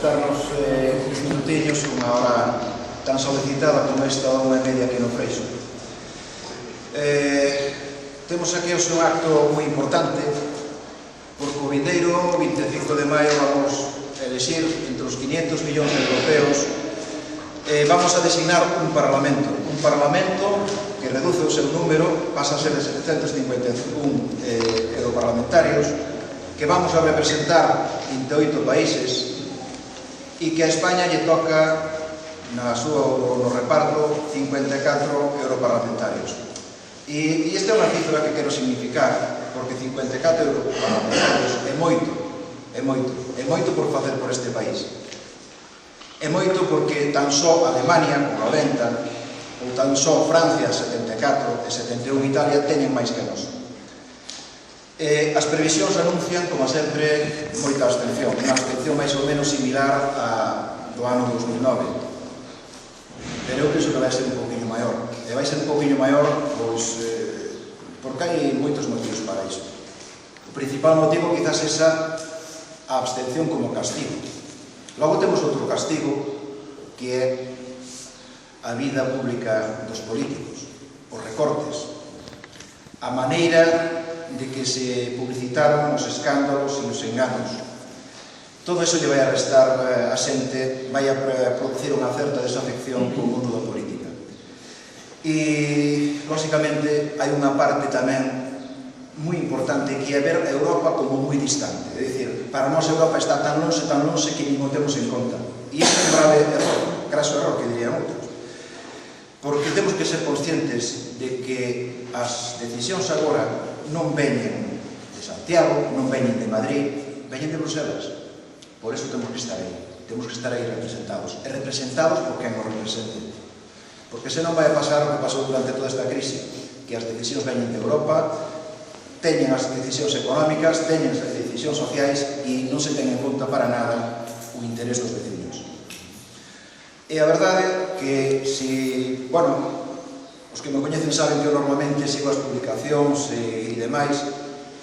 prestarnos uns minutillos unha hora tan solicitada como esta hora e media aquí no Freixo. Temos aquí o seu acto moi importante, porque o vindeiro 25 de maio vamos elexir entre os 500 millóns de europeos, vamos a designar un parlamento que reduce o seu número, pasa a ser de 751 europarlamentarios, que vamos a representar 28 países e que a España lle toca no reparto 54 europarlamentarios. E esta é unha cifra que quero significar, porque 54 europarlamentarios é moito por facer por este país. É moito porque tan só Alemania, con 90, ou tan só Francia, 74, e 71 Italia, teñen máis que nós. As previsións anuncian, como sempre, moita abstención, unha abstención máis ou menos similar a do ano 2009. Pero eu penso que vai ser un pouquinho maior. E vai ser un pouquinho maior, pois, porque hai moitos motivos para iso. O principal motivo quizás esa a abstención como castigo. Logo temos outro castigo, que é a vida pública dos políticos, os recortes, a maneira de que se publicitaron os escándalos e os enganos. Todo iso lle vai a restar a xente, vai a producir unha certa desafección co mundo da política. E, lóxicamente, hai unha parte tamén moi importante que é ver a Europa como moi distante. É dicir, para nós Europa está tan lonxe que nin o temos en conta. E isto é un grave error, craso error, que dirían outros. Porque temos que ser conscientes de que as decisións agora non veñen de Santiago, non veñen de Madrid, veñen de Bruselas. Por eso temos que estar aí. Temos que estar aí representados. E representados por quen nos represente. Porque senón vai a pasar o que pasou durante toda esta crise, que as decisións veñen de Europa, teñen as decisións económicas, teñen as decisións sociais e non se ten en conta para nada o interés dos veciños. E a verdade que se, os que me coñecen saben que eu normalmente sigo as publicacións e demais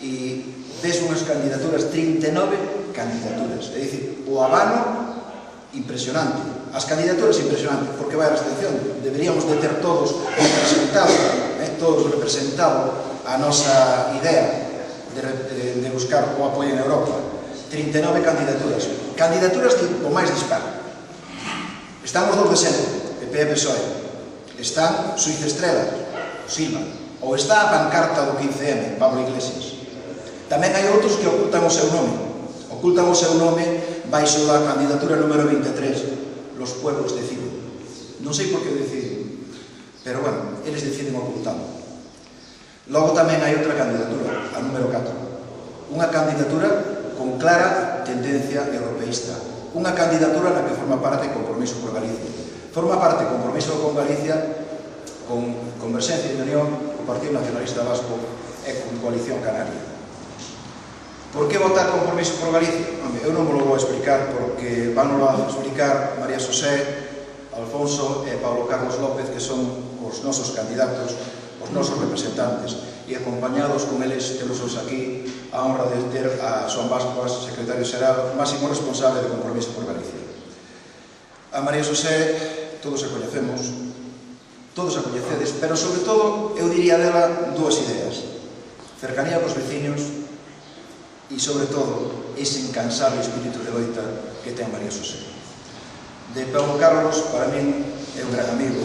e ves unhas candidaturas, 39 candidaturas, é dicir, o abano impresionante, as candidaturas impresionantes, porque vai a abstención, deberíamos de ter todos representado a nosa idea de buscar o apoio en Europa. 39 candidaturas, candidaturas o máis disparo. Están os dous de sempre, PP e PSOE, están Suiz Estrela, Silva, ou está a pancarta do 15M, Pablo Iglesias. Tamén hai outros que ocultan o seu nome baixo da candidatura número 23, los pueblos deciden. Non sei por que deciden, pero eles deciden ocultalo. Logo tamén hai outra candidatura, a número 4, unha candidatura con clara tendencia europeísta, unha candidatura na que forma parte Compromiso por Galicia. Forma parte Compromiso con Galicia, con Converxencia e Unión, o Partido Nacionalista Vasco e con Coalición Canaria. Por que votar Compromiso por Galicia? Eu non vos lo vou explicar porque van a explicar María Xosé, Alfonso e Pablo Carlos López, que son os nosos candidatos, os nosos representantes, e acompañados con eles temos aquí a honra de ter a Xoán Bascuas, secretario xeral, máximo responsable de Compromiso por Galicia. A María Xosé todos a coñecedes, pero sobre todo eu diría dela dúas ideas: cercanía cos veciños e, sobre todo, ese incansable espírito de loita que ten María Xosé. De Pablo Carlos, para min, é un gran amigo.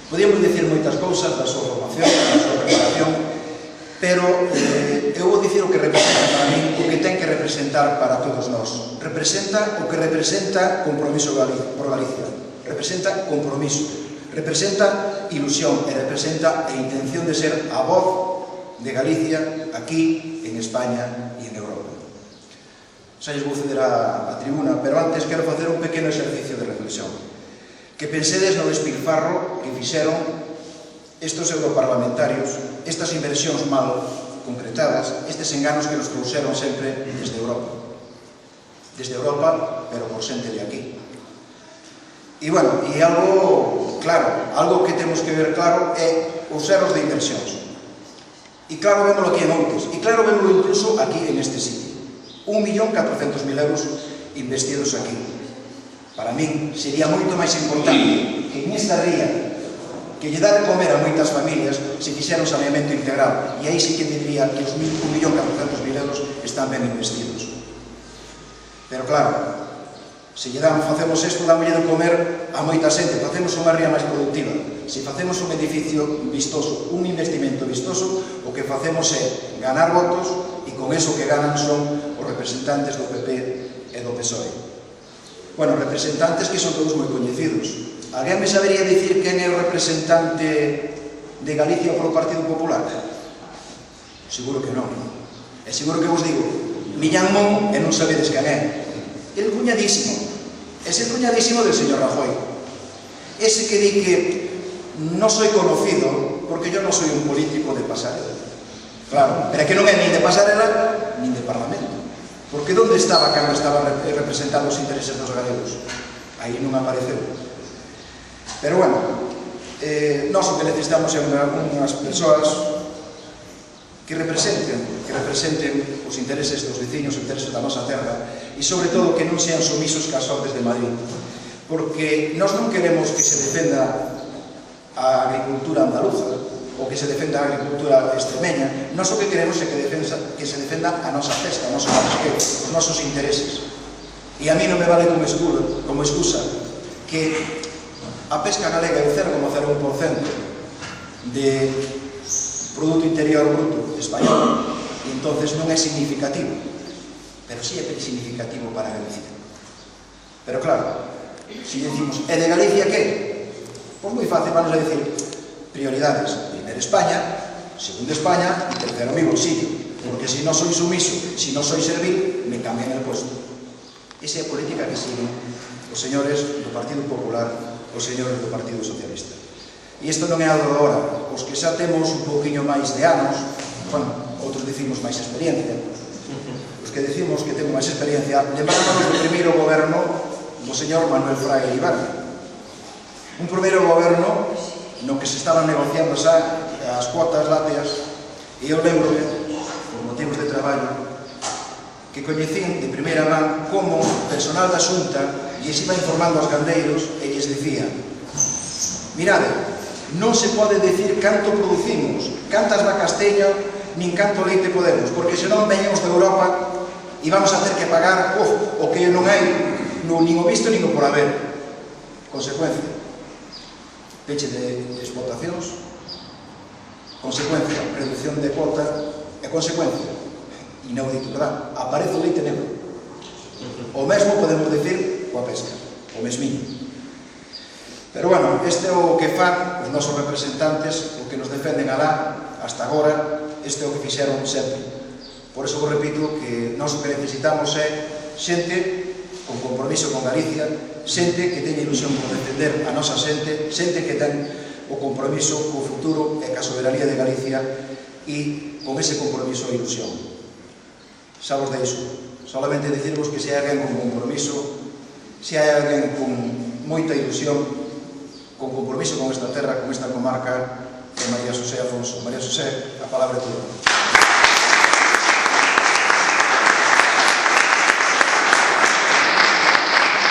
Podíamos dicir moitas cousas da súa formación, da súa preparación, pero eu vou dicir o que representa para min, o que ten que representar para todos nós. Representa o que representa Compromiso por Galicia. Representa compromiso, representa ilusión e representa a intención de ser a voz de Galicia aquí, en España e en Europa. Xa lles vou ceder a tribuna, pero antes quero facer un pequeno exercicio de reflexión. Que pensedes no despilfarro que fixeron estes europarlamentarios, estas inversións mal concretadas, estes enganos que nos trouxeron sempre desde Europa. Desde Europa, pero por xente de aquí. E, algo claro, algo que temos que ver claro é os erros de inversións. E claro, vémolo aquí en Montes, e claro, vémolo incluso aquí en este sitio. 1.400.000 euros investidos aquí. Para min sería moito máis importante que en esta ría que lle dá de comer a moitas familias se fixera un saneamento integral, e aí sí que diría que os 1.400.000 euros están ben investidos. Pero claro, se facemos isto, dámolle de comer a moita xente, facemos unha ría máis productiva. Se facemos un edificio vistoso, un investimento vistoso, o que facemos é ganar votos, e con eso que ganan son os representantes do PP e do PSOE. Bueno, representantes que son todos moi coñecidos. Alguén me sabería dicir quen é o representante de Galicia polo Partido Popular? Seguro que non. E seguro que vos digo, Millán Mon, e non sabedes quen é. El cuñadísimo. Es el cuñadísimo del señor Rajoy. Ese que di que no soy conocido porque yo no soy un político de pasarela. Claro, pero que non é nin de pasarela nin de Parlamento. Porque onde estaba cando estaba representando os intereses dos galegos? Aí non apareceu. Pero bueno, nós o que necesitamos é unhas persoas que representen os intereses dos veciños, os intereses da nosa terra, e sobre todo que non sean sumisos cas ordes de Madrid, porque nós non queremos que se defenda a agricultura andaluza ou que se defenda a agricultura extremeña. Nós o que queremos é que se defenda a nosa pesca, a nosa pesqueira, os nosos intereses. E a mí non me vale como excusa que a pesca galega é o 0,01% de Produto Interior Bruto español, e entonces non é significativo, pero sí é significativo para Galicia. Pero claro, se decimos, e de Galicia que? Pois moi fácil, vamos a decir prioridades. Primeiro España, segundo España, e tercero mi bolsillo, porque se non soy sumiso, se non soy servil, me cambian el puesto. Esa é a política que siguen os señores do Partido Popular, os señores do Partido Socialista. E isto non é algo de agora. Os que xa temos un pouquiño máis de anos, bueno, outros decimos máis experiencia, os que decimos que temos máis experiencia, lembrándonos do primeiro goberno do señor Manuel Fraga Iribarne. Un primeiro goberno no que se estaban negociando xa as cuotas lácteas, e eu lembro, por motivos de traballo, que coñecín de primeira man como o personal da Xunta lles iba informando aos gandeiros e lles dicía: mirade, non se pode decir canto producimos, cantas vacas teño, nin canto leite podemos, porque senón veñemos de Europa e vamos a ter que pagar o que non hai nin o visto nin o por haber. Consecuencia, peche de explotacións, consecuencia, reducción de cuota, e consecuencia, inaudito, verdad? Aparece o leite negro. O mesmo podemos decir coa pesca, o mesmiño. Pero bueno, este é o que fan os nosos representantes, o que nos defenden alá, hasta agora, este é o que fixeron sempre. Por eso vos repito que nós o que necesitamos é xente con compromiso con Galicia, xente que teña ilusión por defender a nosa xente, xente que ten o compromiso co futuro e ca soberanía de Galicia, e con ese compromiso e ilusión. Xa vos deixo. Solamente dicirvos que se hai alguén con compromiso, se hai alguén con moita ilusión, con compromiso con esta terra, con esta comarca, é María Xosé Afonso. María Xosé, a palabra é túa.